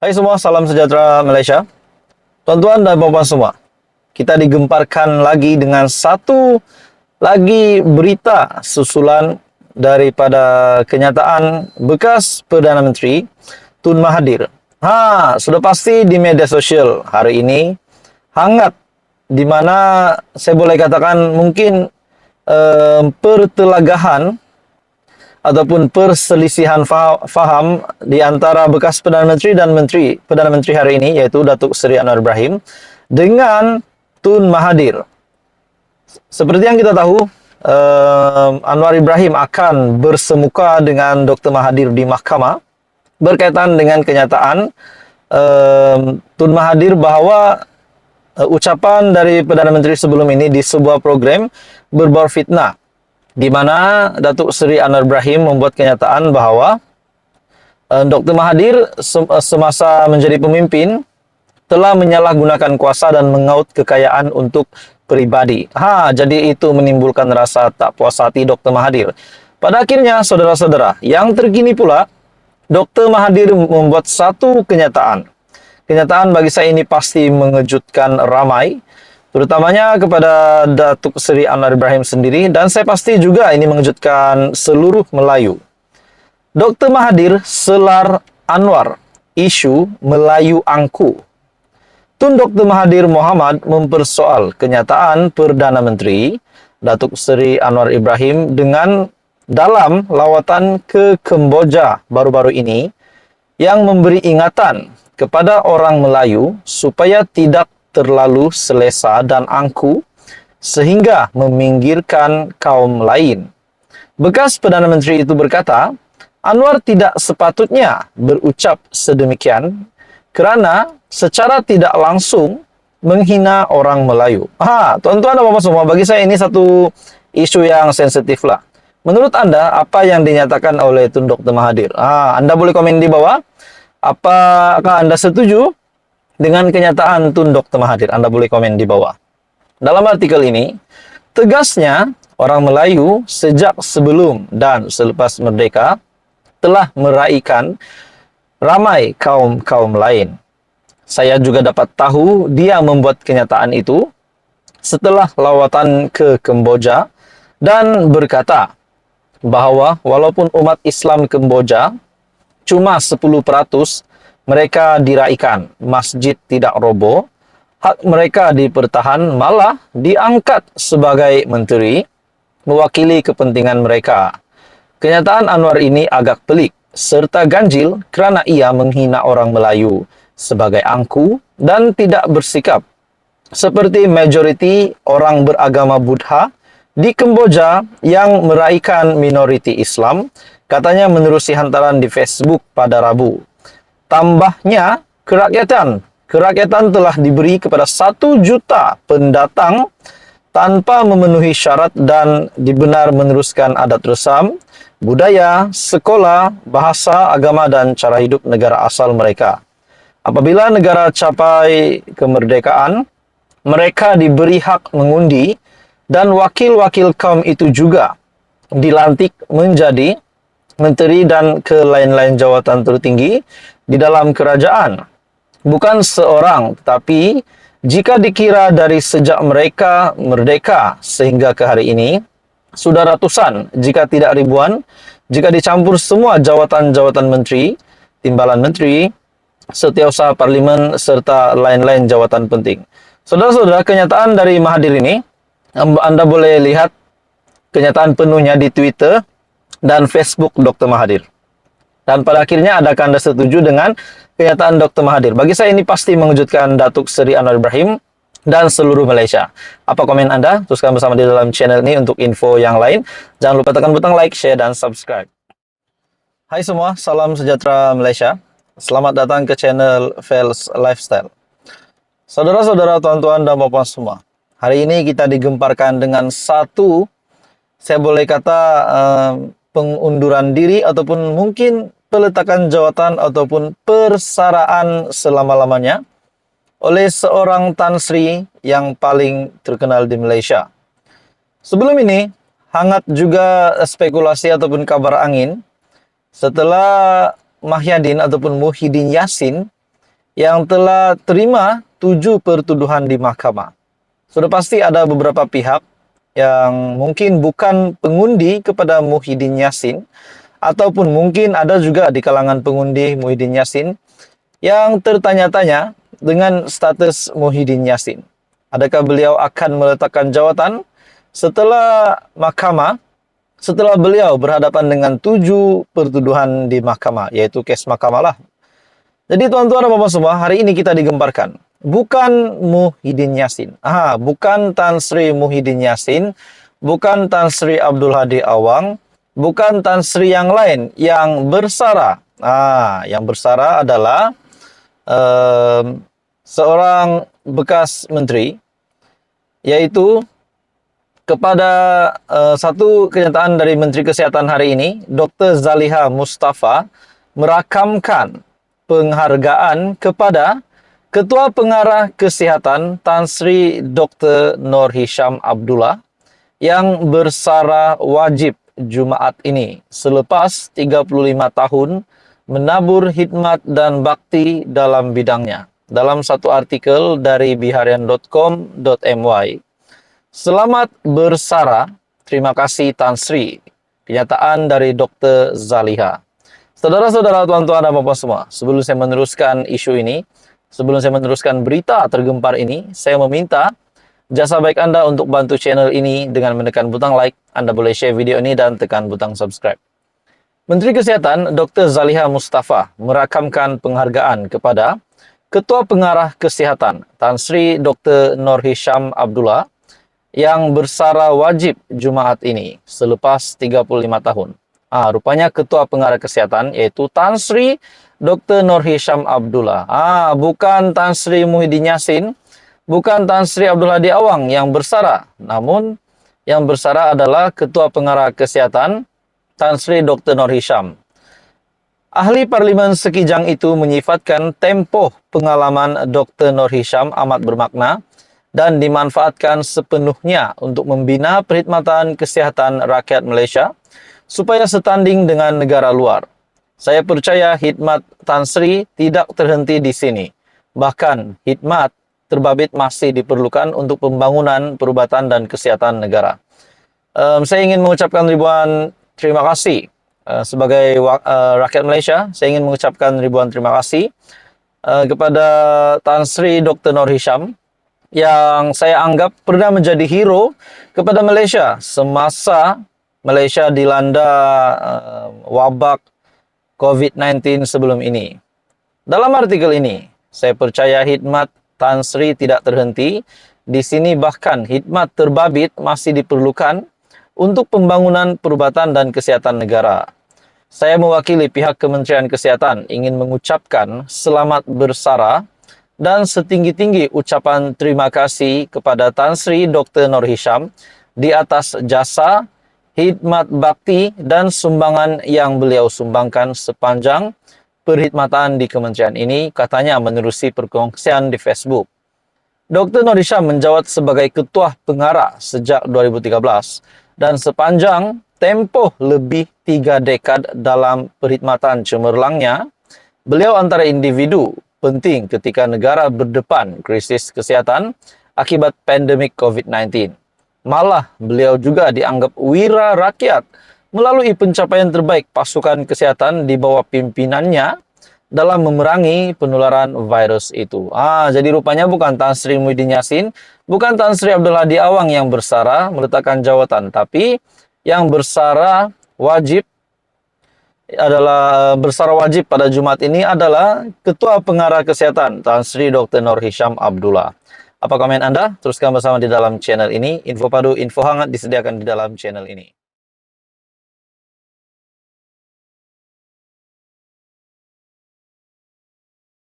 Hai semua, salam sejahtera Malaysia. Tuan-tuan dan puan-puan semua, kita digemparkan lagi dengan satu lagi berita susulan daripada kenyataan bekas Perdana Menteri Tun Mahathir. Sudah pasti di media sosial hari ini hangat, di mana saya boleh katakan mungkin pertelagahan ataupun perselisihan faham di antara bekas Perdana Menteri dan Perdana Menteri hari ini, yaitu Datuk Seri Anwar Ibrahim dengan Tun Mahathir. Seperti yang kita tahu, Anwar Ibrahim akan bersemuka dengan Dr. Mahathir di mahkamah berkaitan dengan kenyataan Tun Mahathir bahwa ucapan dari Perdana Menteri sebelum ini di sebuah program berbau fitnah, di mana Datuk Seri Anwar Ibrahim membuat kenyataan bahwa Dr. Mahathir semasa menjadi pemimpin telah menyalahgunakan kuasa dan mengaut kekayaan untuk pribadi. Jadi itu menimbulkan rasa tak puas hati Dr. Mahathir. Pada akhirnya, saudara-saudara, yang terkini pula, Dr. Mahathir membuat satu kenyataan. Kenyataan bagi saya ini pasti mengejutkan ramai, terutamanya kepada Datuk Seri Anwar Ibrahim sendiri, dan saya pasti juga ini mengejutkan seluruh Melayu. Dr. Mahathir selar Anwar, isu Melayu angku. Tun Dr. Mahathir Mohamad mempersoal kenyataan Perdana Menteri Datuk Seri Anwar Ibrahim dalam lawatan ke Kemboja baru-baru ini, yang memberi ingatan kepada orang Melayu supaya tidak terlalu selesa dan angku sehingga meminggirkan kaum lain. Bekas Perdana Menteri itu berkata, Anwar tidak sepatutnya berucap sedemikian kerana secara tidak langsung menghina orang Melayu. Tuan-tuan dan puan-puan semua, bagi saya ini satu isu yang sensitif lah. Menurut Anda, apa yang dinyatakan oleh Tun Dr. Mahathir? Anda boleh komen di bawah. Apakah Anda setuju dengan kenyataan Tun Dr. Mahathir? Anda boleh komen di bawah. Dalam artikel ini, tegasnya orang Melayu sejak sebelum dan selepas merdeka telah meraihkan ramai kaum lain. Saya juga dapat tahu dia membuat kenyataan itu setelah lawatan ke Kemboja dan berkata bahwa walaupun umat Islam Kemboja cuma 10% mereka diraikan, masjid tidak roboh, hak mereka dipertahan, malah diangkat sebagai menteri mewakili kepentingan mereka. Kenyataan Anwar ini agak pelik serta ganjil kerana ia menghina orang Melayu sebagai angku dan tidak bersikap seperti majoriti orang beragama Buddha di Kemboja yang meraihkan minoriti Islam, katanya menerusi hantaran di Facebook pada Rabu. Tambahnya, kerakyatan telah diberi kepada 1 juta pendatang tanpa memenuhi syarat dan dibenar meneruskan adat resam, budaya, sekolah, bahasa, agama, dan cara hidup negara asal mereka. Apabila negara capai kemerdekaan, mereka diberi hak mengundi dan wakil-wakil kaum itu juga dilantik menjadi menteri dan ke lain-lain jawatan tertinggi di dalam kerajaan. Bukan seorang, tetapi jika dikira dari sejak mereka merdeka sehingga ke hari ini, sudah ratusan, jika tidak ribuan, jika dicampur semua jawatan-jawatan menteri, timbalan menteri, setiausaha parlimen, serta lain-lain jawatan penting. Saudara-saudara, kenyataan dari Mahathir ini, Anda boleh lihat kenyataan penuhnya di Twitter dan Facebook Dr. Mahathir. Dan pada akhirnya, adakah Anda setuju dengan kenyataan Dr. Mahathir? Bagi saya ini pasti mengejutkan Datuk Seri Anwar Ibrahim dan seluruh Malaysia. Apa komen Anda? Teruskan bersama di dalam channel ini untuk info yang lain. Jangan lupa tekan butang like, share, dan subscribe. Hai semua, salam sejahtera Malaysia. Selamat datang ke channel Fels Lifestyle. Saudara-saudara, tuan-tuan, dan puan-puan semua, hari ini kita digemparkan dengan satu, saya boleh kata, pengunduran diri ataupun mungkin peletakan jawatan ataupun persaraan selama-lamanya oleh seorang Tan Sri yang paling terkenal di Malaysia. Sebelum ini, hangat juga spekulasi ataupun kabar angin setelah Mahyadin ataupun Muhyiddin Yassin yang telah terima 7 pertuduhan di mahkamah. Sudah pasti ada beberapa pihak yang mungkin bukan pengundi kepada Muhyiddin Yassin, ataupun mungkin ada juga di kalangan pengundi Muhyiddin Yassin yang tertanya-tanya dengan status Muhyiddin Yassin. Adakah beliau akan meletakkan jawatan setelah mahkamah, setelah beliau berhadapan dengan 7 pertuduhan di mahkamah, yaitu kes mahkamah lah. Jadi tuan-tuan dan bapak semua, hari ini kita digemparkan. Bukan Muhyiddin Yassin. Bukan Tan Sri Muhyiddin Yassin, bukan Tan Sri Abdul Hadi Awang, bukan Tan Sri yang lain yang bersara. Yang bersara adalah seorang bekas menteri, yaitu kepada satu kenyataan dari Menteri Kesehatan hari ini, Dr. Zaliha Mustafa merakamkan penghargaan kepada Ketua Pengarah Kesehatan Tan Sri Dr. Nur Hisham Abdullah yang bersara wajib Jumaat ini selepas 35 tahun menabur hikmat dan bakti dalam bidangnya. Dalam satu artikel dari biharian.com.my, selamat bersara, terima kasih Tan Sri. Kenyataan dari Dr. Zaliha. Saudara-saudara, tuan-tuan dan bapak semua, sebelum saya meneruskan isu ini, sebelum saya meneruskan berita tergempar ini, saya meminta jasa baik Anda untuk bantu channel ini dengan menekan butang like. Anda boleh share video ini dan tekan butang subscribe. Menteri Kesehatan Dr. Zaliha Mustafa merakamkan penghargaan kepada Ketua Pengarah Kesehatan Tan Sri Dr. Nur Hisham Abdullah yang bersara wajib Jumaat ini selepas 35 tahun. Rupanya Ketua Pengarah Kesehatan yaitu Tan Sri Dr. Nur Hisham Abdullah. Bukan Tan Sri Muhyiddin Yassin, bukan Tan Sri Abdul Hadi Awang yang bersara, namun yang bersara adalah Ketua Pengarah Kesehatan Tan Sri Dr. Nur Hisham. Ahli Parlimen Sekijang itu menyifatkan tempoh pengalaman Dr. Nur Hisham amat bermakna dan dimanfaatkan sepenuhnya untuk membina perkhidmatan kesehatan rakyat Malaysia supaya setanding dengan negara luar. Saya percaya khidmat Tan Sri tidak terhenti di sini. Bahkan khidmat terbabit masih diperlukan untuk pembangunan, perubatan dan kesehatan negara. Saya ingin mengucapkan ribuan terima kasih sebagai rakyat Malaysia. Saya ingin mengucapkan ribuan terima kasih kepada Tan Sri Dr. Nur Hisham yang saya anggap pernah menjadi hero kepada Malaysia semasa Malaysia dilanda wabak COVID-19 sebelum ini. Dalam artikel ini, saya percaya khidmat Tan Sri tidak terhenti. Di sini bahkan khidmat terbabit masih diperlukan untuk pembangunan, perubatan dan kesehatan negara. Saya mewakili pihak Kementerian Kesehatan ingin mengucapkan selamat bersara dan setinggi-tinggi ucapan terima kasih kepada Tan Sri Dr. Nur Hisham di atas jasa, khidmat bakti dan sumbangan yang beliau sumbangkan sepanjang perkhidmatan di kementerian ini, katanya menerusi perkongsian di Facebook. Dr. Nur Hisham menjawat sebagai Ketua Pengarah sejak 2013 dan sepanjang tempoh lebih 3 dekad dalam perkhidmatan cemerlangnya, beliau antara individu penting ketika negara berdepan krisis kesehatan akibat pandemik COVID-19. Malah beliau juga dianggap wira rakyat melalui pencapaian terbaik pasukan kesehatan di bawah pimpinannya dalam memerangi penularan virus itu. Jadi rupanya bukan Tan Sri Muhyiddin Yassin, bukan Tan Sri Abdul Hadi Awang yang bersara meletakkan jawatan, tapi yang bersara wajib pada Jumat ini adalah Ketua Pengarah Kesehatan Tan Sri Dr. Nur Hisham Abdullah. Apa komen Anda? Teruskan bersama di dalam channel ini. Info padu, info hangat disediakan di dalam channel ini.